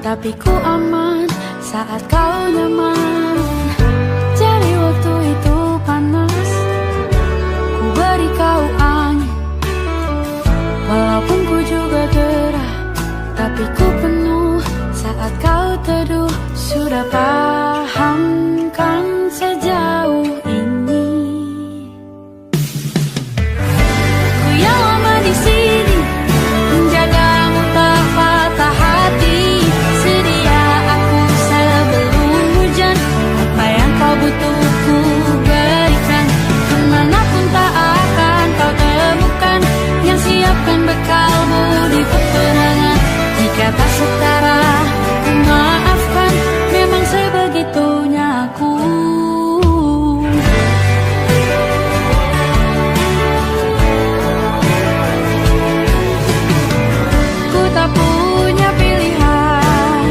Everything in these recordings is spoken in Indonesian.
tapi ku aman saat kau nyaman. Jadi waktu itu panas, ku beri kau angin. Walaupun ku juga gerah, tapi ku penuh saat kau teduh. Sudah paham kan sejauh ini? Ku yang lama di sini, menjagamu tak patah hati. Sedia aku sebelum hujan, apa yang kau butuh ku berikan. Kemanapun tak akan kau temukan, yang siapkan bekalmu di peperangan. Jika tak setara, ku maafkan, memang sebegitunya aku. Ku tak punya pilihan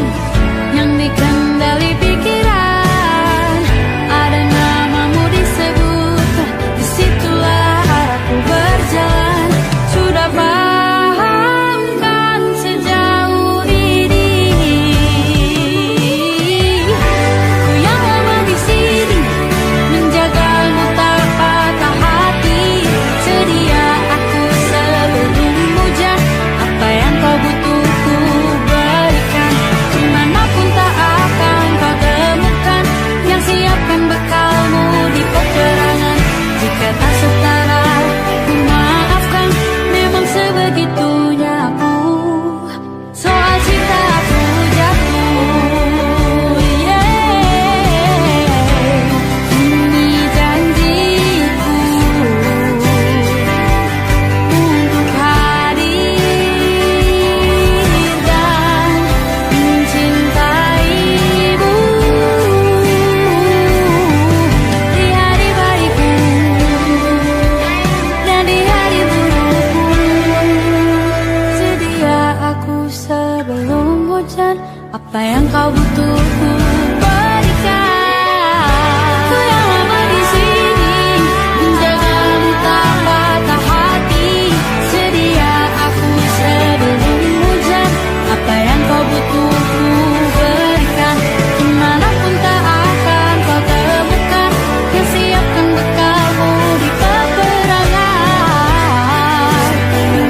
yang dikendali pikiran. Ada namamu disebut, disitulah arahku berjalan. Sudah paham kan sejauh ini? Ku yang lama di sini, menjagamu tak patah hati. Sedia aku sebelum hujan, apa yang kau butuh ku berikan. Kemanapun tak akan kau temukan, yang siapkan bekalmu di peperangan. Jika tak setara, ku maafkan, memang sebegitunya aku. Soal cinta aku jatuh, ini janjiku untuk hadir dan mencintaimu di hari baikku dan di hari burukku. Sedia aku sebelum hujan, apa yang kau butuh ku berikan. Ku yang lama di sini, menjagamu tak patah hati. Sedia aku sebelum hujan, apa yang kau butuh ku berikan. Kemanapun tak akan kau temukan, yang siapkan bekalmu di peperangan.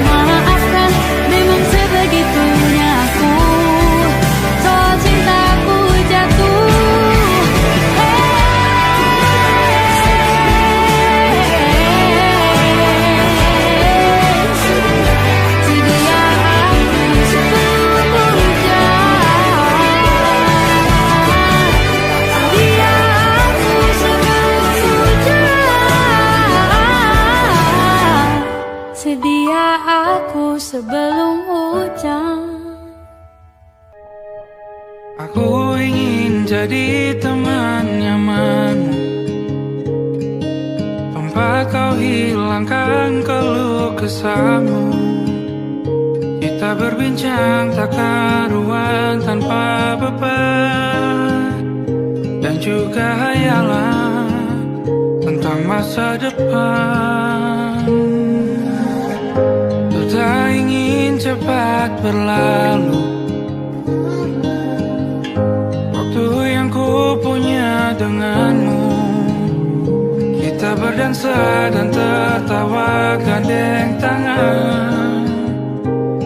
Maafkan, memang sebegitunya aku. Soal cintaku jatuh, sedia aku sebelum hujan. Sedia aku sebelum hujan. Sedia aku sebelum hujan. Aku ingin jadi teman nyaman, tempat kau hilangkan keluh kesahmu. Kita berbincang tak karuan tanpa beban, dan juga hayalan tentang masa depan. Ku tak ingin cepat berlalu, waktu yang ku punya denganmu. Kita berdansa dan tertawa gandeng tangan.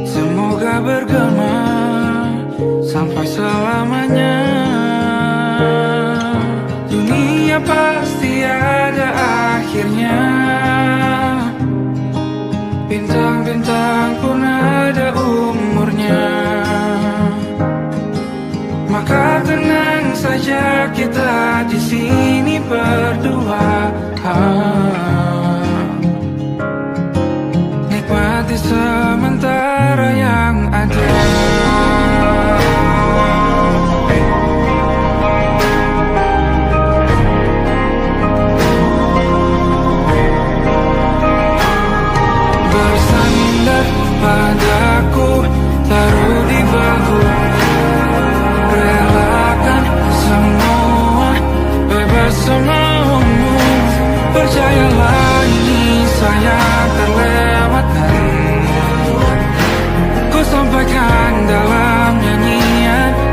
Semoga bergema sampai selamanya. Dunia pasti ada akhirnya, bintang-bintang pun ada umurnya. Maka tenang saja kita di sini berdua. Nikmati sementara yang ada. Bersandar padaku, taruh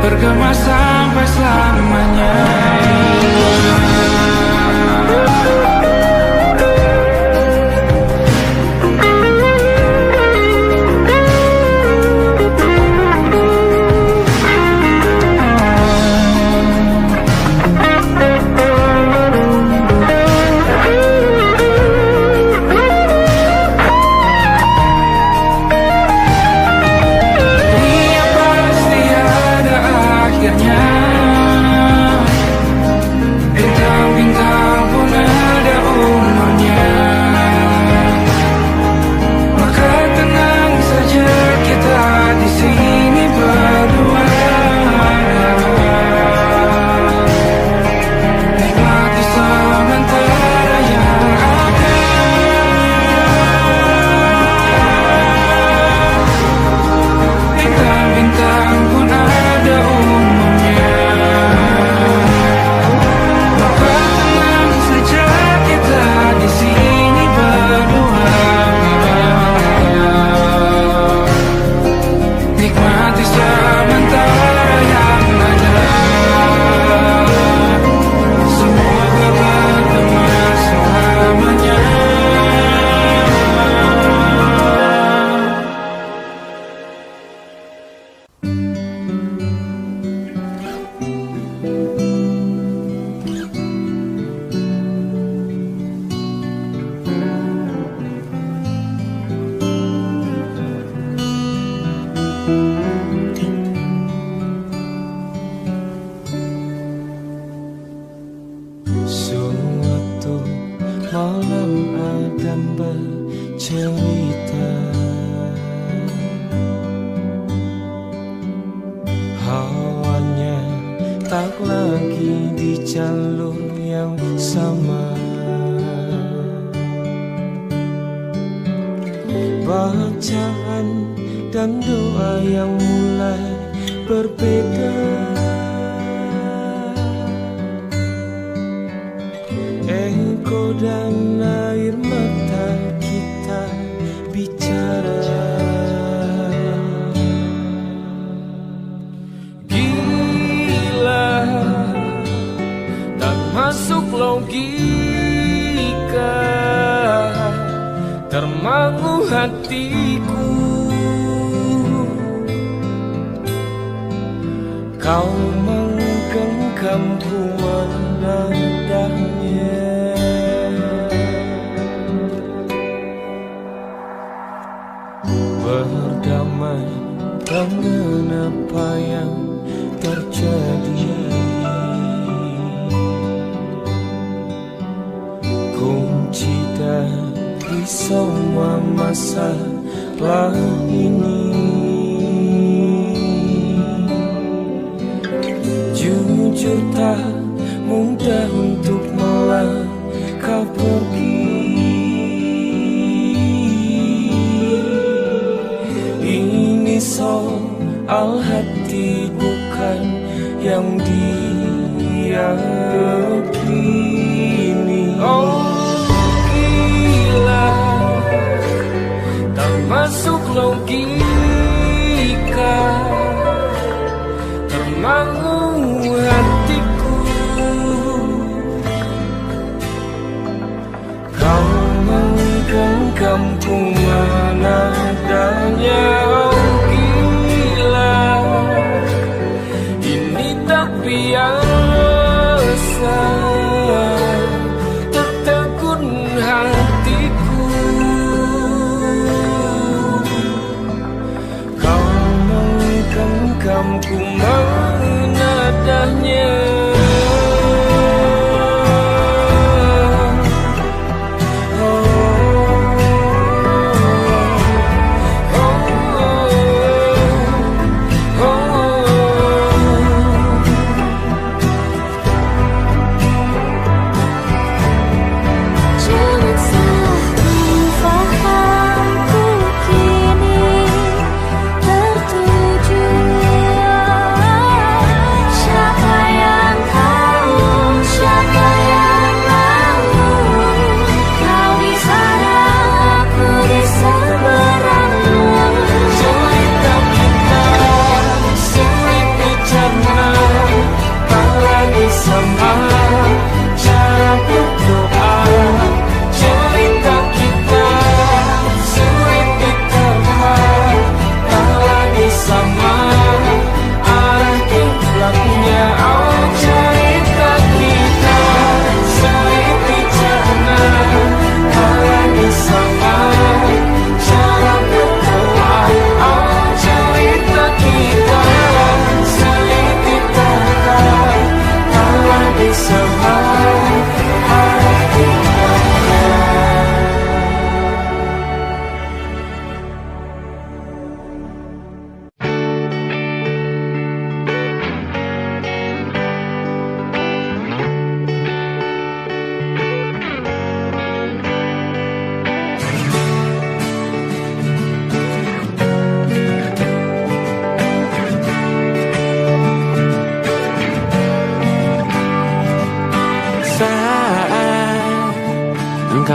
bergema sampai selamanya. Siapa yang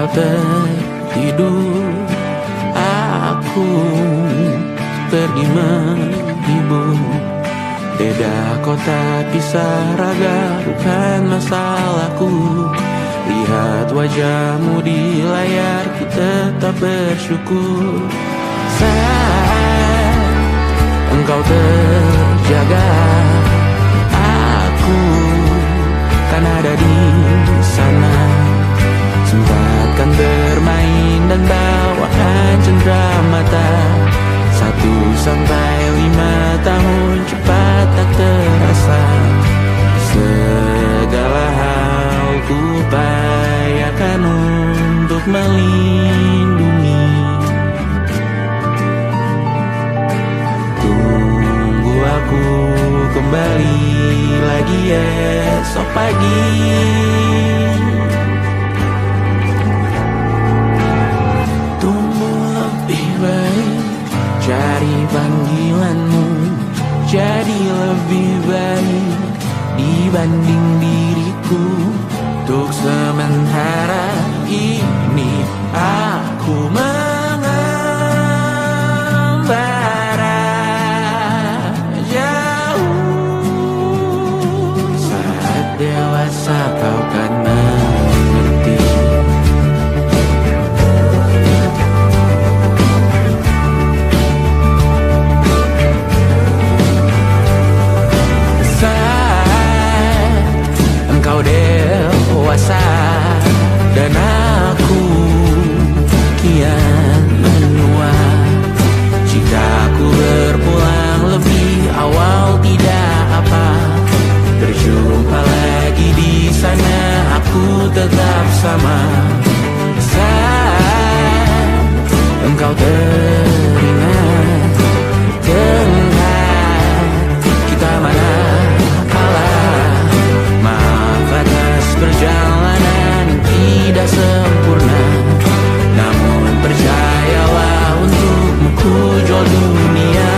Engkau tertidur, aku pergi menghibur. Beda kota pisah raga bukan masalahku. Lihat wajahmu di layar, ku tetap bersyukur. Saat engkau terjaga, aku kan ada di sana. Sempatkan bermain dan bawakan cenderamata. 1-5 tahun cepat tak terasa. Segala hal ku upayakan untuk melindungi. Tunggu aku kembali lagi esok pagi. Tumbuh lebih baik, cari panggilanmu, jadi lebih baik dibanding diriku. Untuk sementara ini aku mengembara jauh. Saat dewasa kau kan mengerti. Engkau dewasa dan aku kian menua. Jika aku berpulang lebih awal tidak apa. Berjumpa lagi di sana, aku tetap sama. Saat engkau teringat tengah kita mana perjalanan tidak sempurna, namun percayalah untukmu ku jual dunia.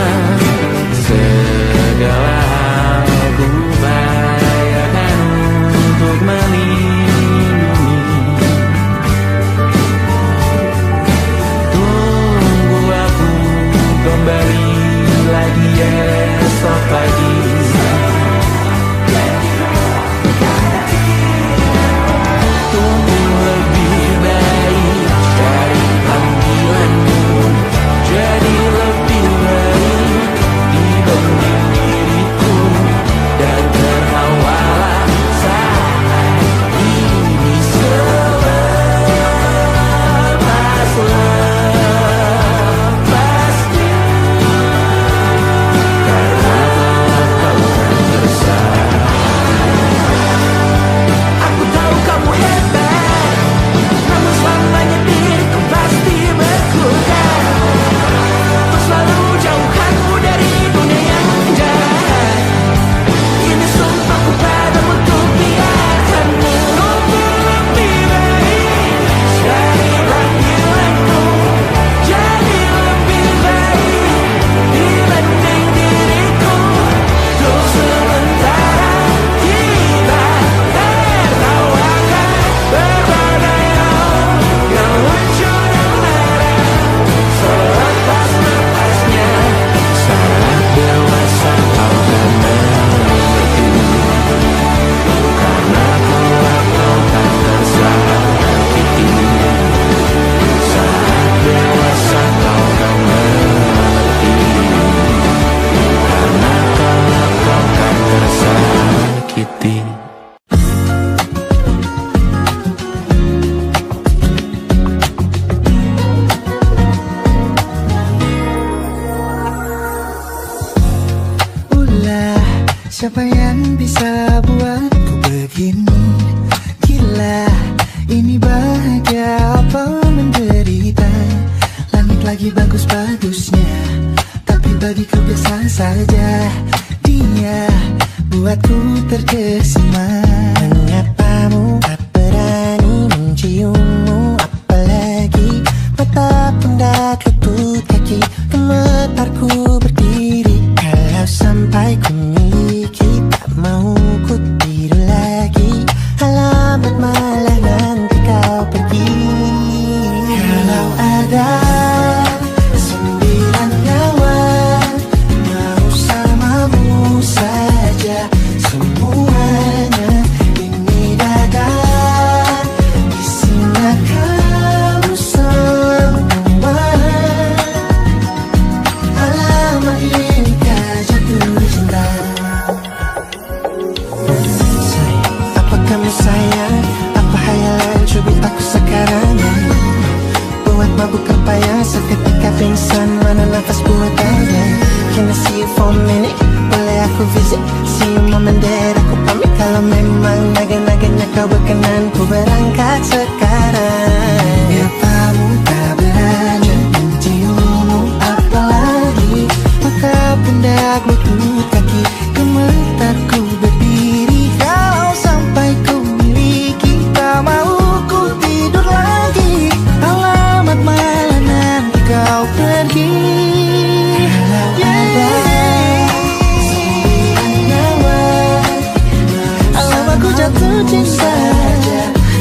Segala hal ku upayakan untuk melindungi. Tunggu aku kembali lagi esok pagi. Siapa yang bisa buatku begini? Gila, ini bahagia apa menderita? Langit lagi bagus-bagusnya, tapi bagiku biasa saja. Dia buatku terkesima. Menyapamu, tak berani menciummu, apalagi mata pun dah ketut kaki. Gemetarku berdiri kalau sampai ku miliki. Tak mau ku tidur lagi, alamat malah nanti kau pergi. aku visit, see you mom and dad. Aku pamit kalau memang naga-naganya kau berkenan, ku berangkat sekarang. Apa muka berani menciummu apalagi, maka pundak lutut kaki gemetarku berdiri. Kalau sampai ku miliki, tak mau ku tidur lagi. Alamat malam nanti kau pergi. Alamat ku jatuh cinta,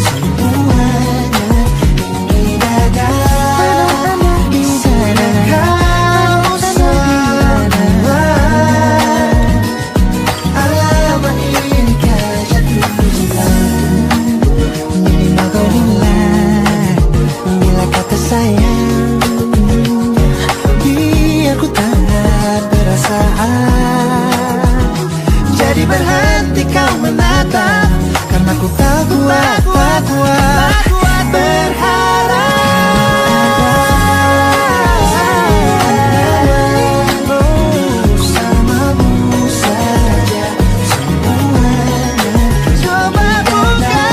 semuanya ini dadah. Di sana kau semua. Alamat ini kau jatuh cinta. Minimal kau bilang, bila kata sayang, biar ku tak perasaan. Jadi berhenti kau menatap, karena ku tak kuat berharap. Bersamamu saja semuanya. Coba buka,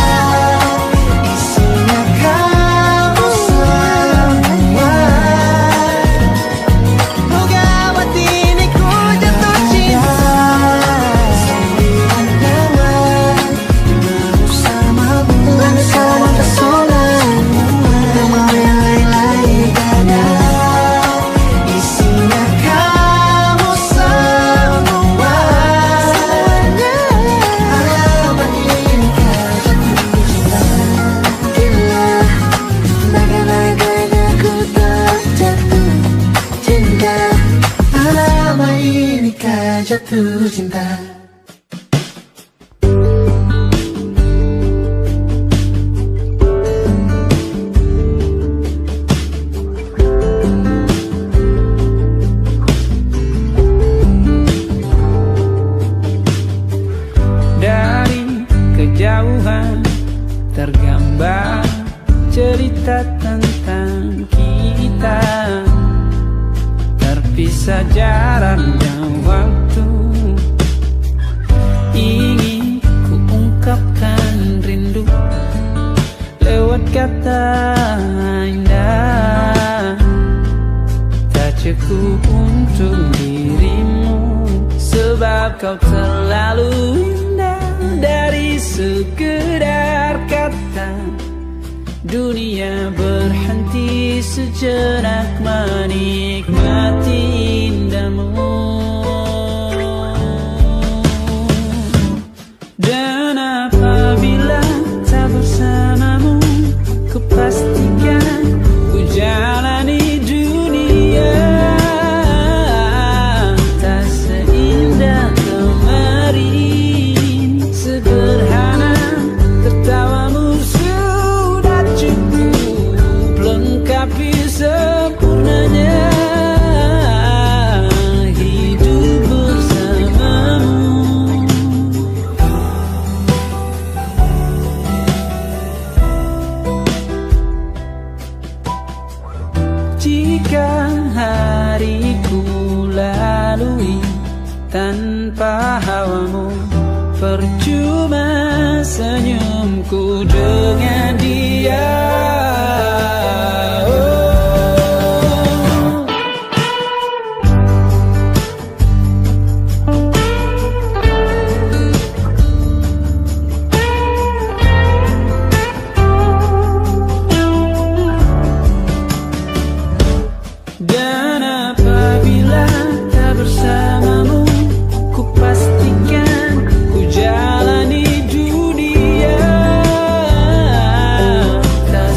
isinya kamu semua. Oh gawat ini ku jatuh cinta. Bersama pesona, mau yang lain-lain ada. Isinya kamu semua. Alamat ini kau jatuh cinta. Gila, naga-naganya ku tak jatuh cinta. Alamat ini kau jatuh cinta. Dari kejauhan tergambar cerita tentang kita, terpisah jarak dan waktu. Ingin ku ungkapkan rindu lewat kata indah, tak cukup untuk dirimu, sebab kau terlalu indah. Dari sekedar kata, dunia berhenti sejenak menikmati indahmu. Dan apabila tak bersamamu, ku pastikan ku jalani dunia tak seindah kemarin. Sederhana tertawamu sudah cukup lengkapi sempurnanya hidup bersamamu. Jika hariku lalui tanpa hawamu, percuma senyumku dengan dia. Dan apabila tak bersamamu, ku pastikan ku jalani dunia tak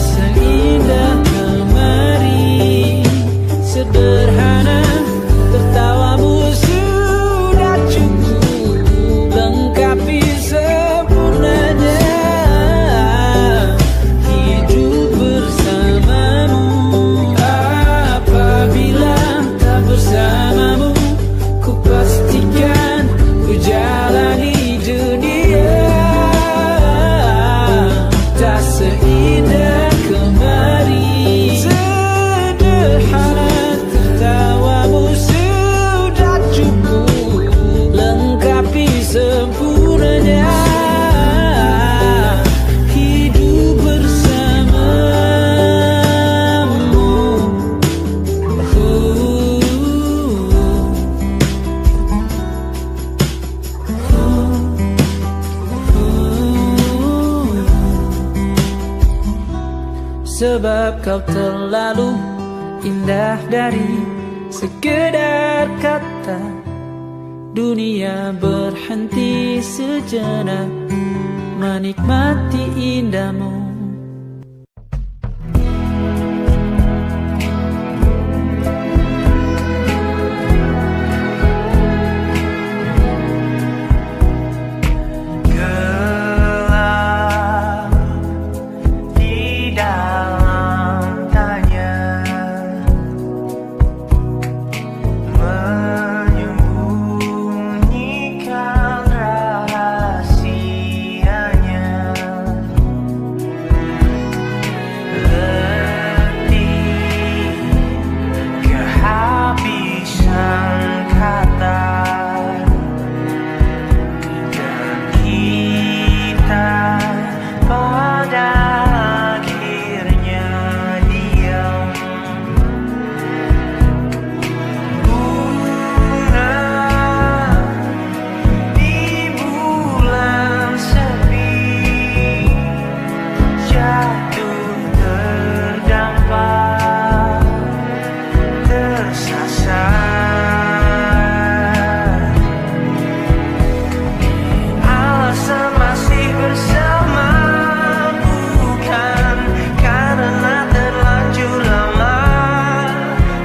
sempurnanya hidup bersamamu. Sebab kau terlalu indah dari sekedar kata. Dunia berhenti sejenak menikmati indahmu. Gelap di dalam tanya, menyembunyikan rahasianya. Letih, kehabisan kata, dan kita pada akhirnya diam. Bunga di bulan sepi jatuh terdampar, tersasar. Alasan masih bersama bukan karena terlanjur lama,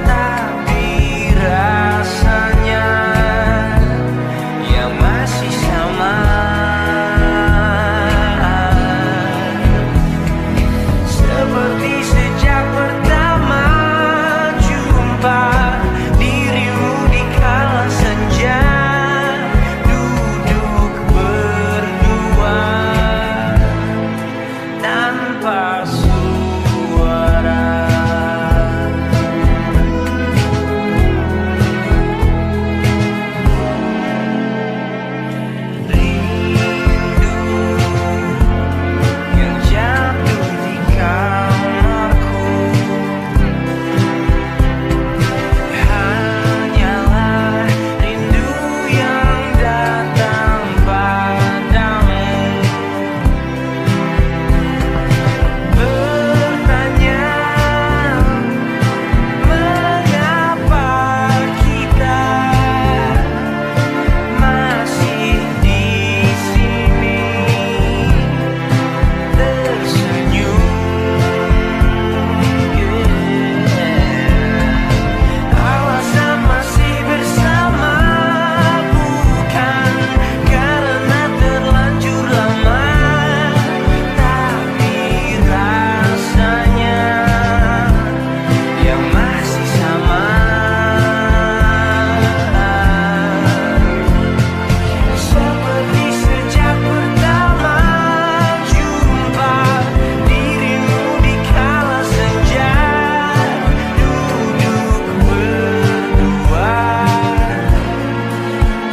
tapi rasanya yang masih sama. Seperti sejak pertama jumpa dirimu di kala senja, duduk berdua tanpa suara. Rindu yang jatuh di kamarku hanyalah rindu yang datang padamu. Bertanya mengapa kita masih di sini tersenyum. Alasan masih bersama bukan karena terlanjur lama, tapi rasanya yang masih sama. Seperti sejak pertama jumpa dirimu di kala senja, duduk berdua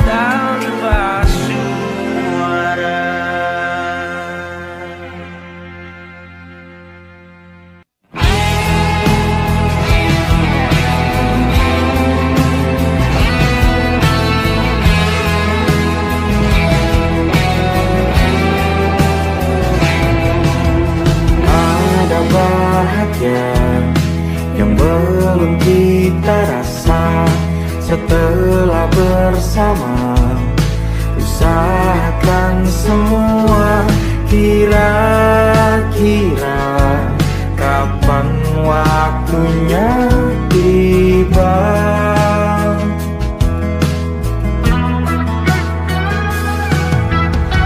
tanpa suara. Ada bahagia yang belum kita rasa setelah bersama. Usahakan semua, kira-kira kapan waktunya tiba.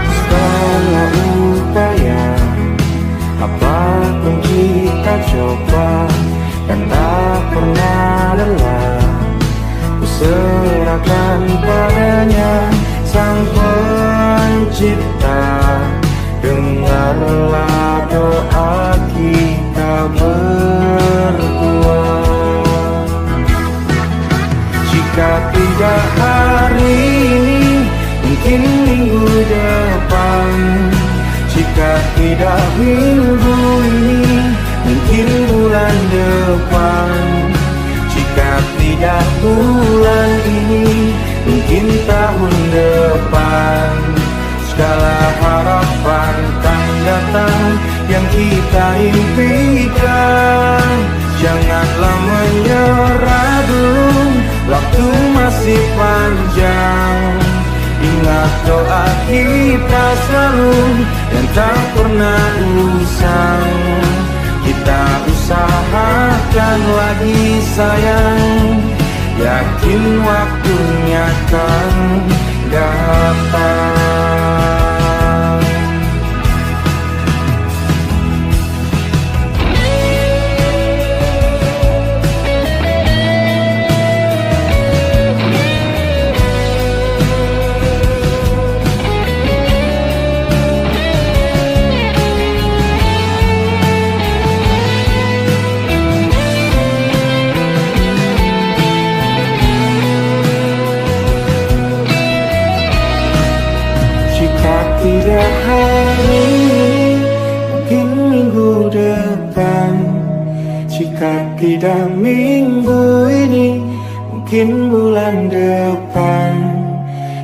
Setelah upaya apapun kita coba dan tak pernah lelah, ku serahkan padanya Sang Pencipta. Dengarlah doa kita berdua. Jika tidak hari ini, mungkin minggu depan minggu ini, mungkin bulan depan. Jika tidak bulan ini, mungkin tahun depan. Segala harapan kan datang yang kita impikan. Janganlah menyerah dulu, waktu masih panjang. Ingat doa kita selalu yang tak pernah usang. Kita usahakan lagi sayang, yakin waktunya kan datang. Tidak hari ini, mungkin minggu depan. Jika tidak minggu ini, mungkin bulan depan.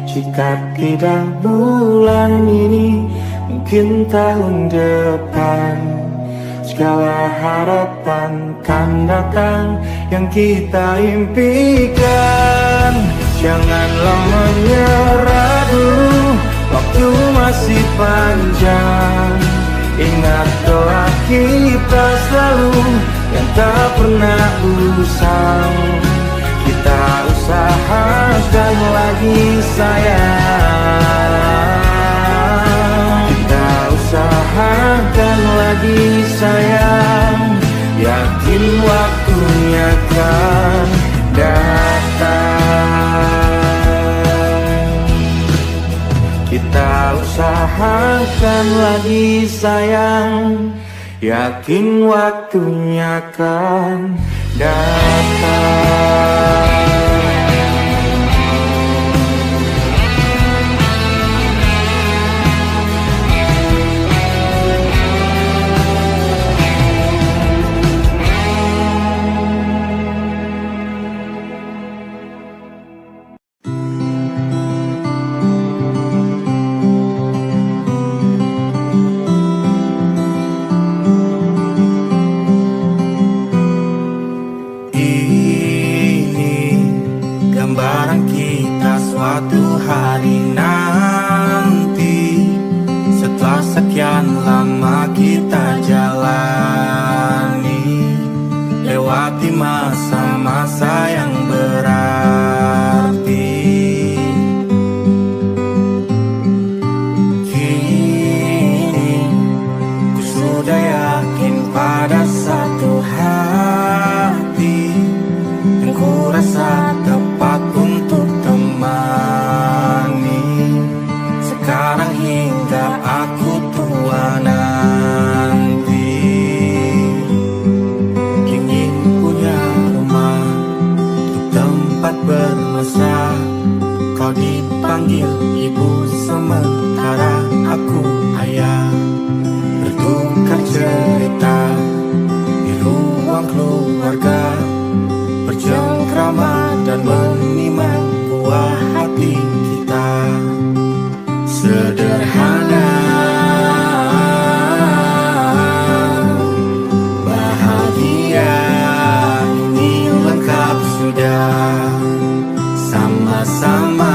Jika tidak bulan ini, mungkin tahun depan. Segala harapan kan datang yang kita impikan. Janganlah menyerah dulu, waktu masih panjang. Ingat doa kita selalu yang tak pernah usang. Kita usahakan lagi sayang. Kita usahakan lagi sayang, yakin waktunya kan datang. Kita usahakan lagi sayang, yakin waktunya kan datang. Suatu hari nanti, setelah sekian lama kita jalani, lewati masa-masa yang berarti. Kini ku sudah yakin pada satu hati yang ku rasa tepat untuk sekarang hingga aku tua nanti. Ingin punya rumah untuk tempat bermesra. Kau dipanggil ibu sementara aku ayah. Bertukar cerita di ruang keluarga, bercengkrama dan menimang buah hati kita. Sederhana, bahagia, ini lengkap sudah. Sama-sama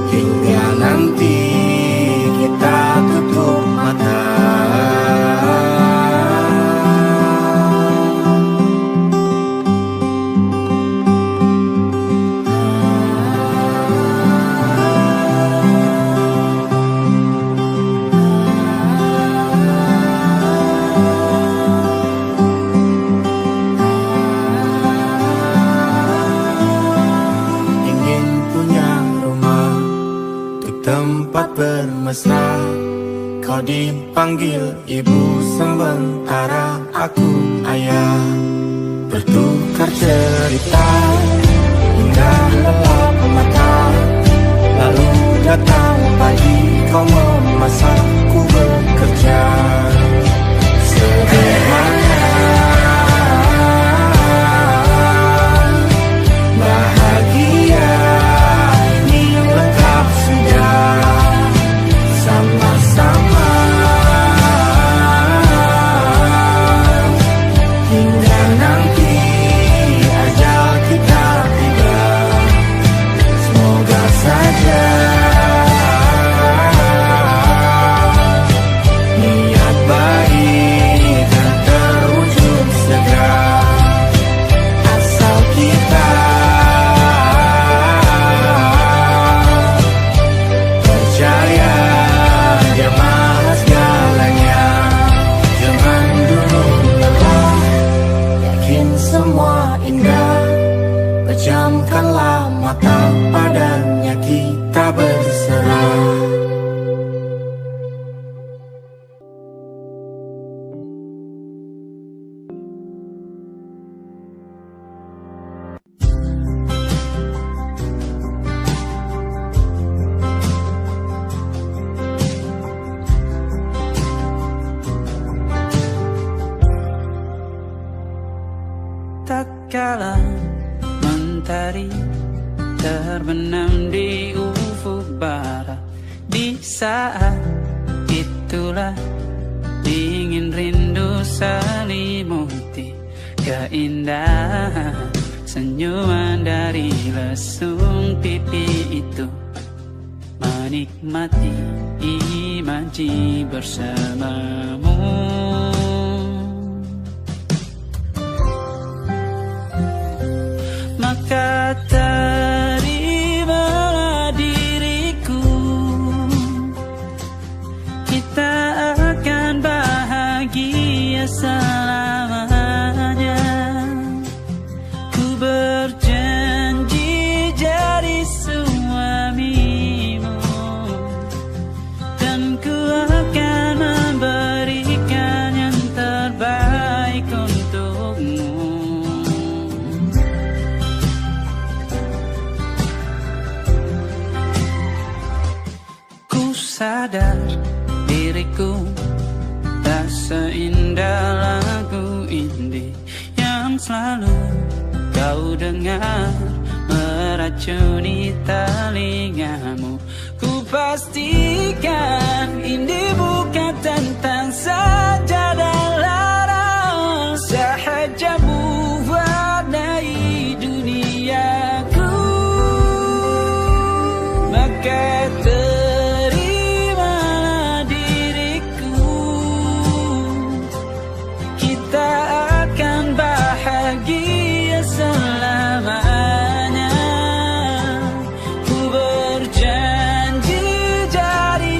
hingga nanti kita tutup mata. Tempat bermesra, kau dipanggil ibu sementara aku ayah. Bertukar cerita hingga lelap mata, lalu datang pagi maka padanya kita berserah. Tatkala mentari terbenam di ufuk barat, di saat itulah dingin rindu selimuti keindahan senyuman dari lesung pipi itu, menikmati imaji bersamamu. Maka terimalah diriku, kita akan bahagia selamanya. Ku berjanji jadi suamimu, dan ku akan memberikan yang terbaik untukmu. Sadar diriku tak seindah lagu indie yang selalu kau dengar meracuni telingamu. Ku pastikan indie bukan tentang saja dan lara, sahaja mewarnai duniaku. Maka bahagia selamanya. Ku berjanji jadi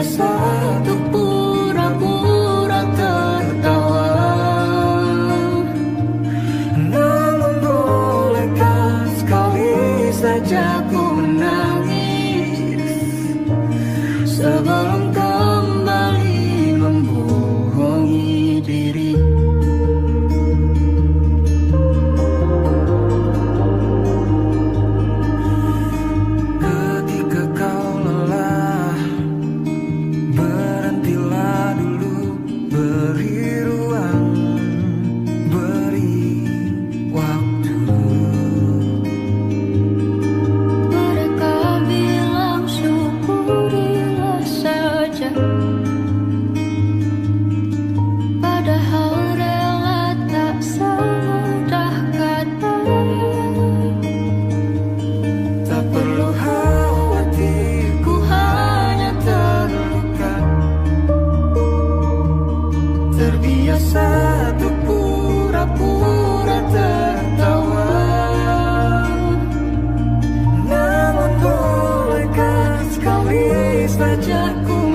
Terbiasa untuk pura-pura tertawa. Namun bolehkah sekali saja ku menangis Sebelum kembali membohongi diri. Ketika kau lelah, berhentilah dulu, beri ruang, beri waktu. Mereka bilang syukurilah saja, padahal rela tak semudah katanya. Tak perlu khawatir, Ku hanya terluka, terbiasa untuk pura-pura tertawa. Namun bolehkah sekali saja ku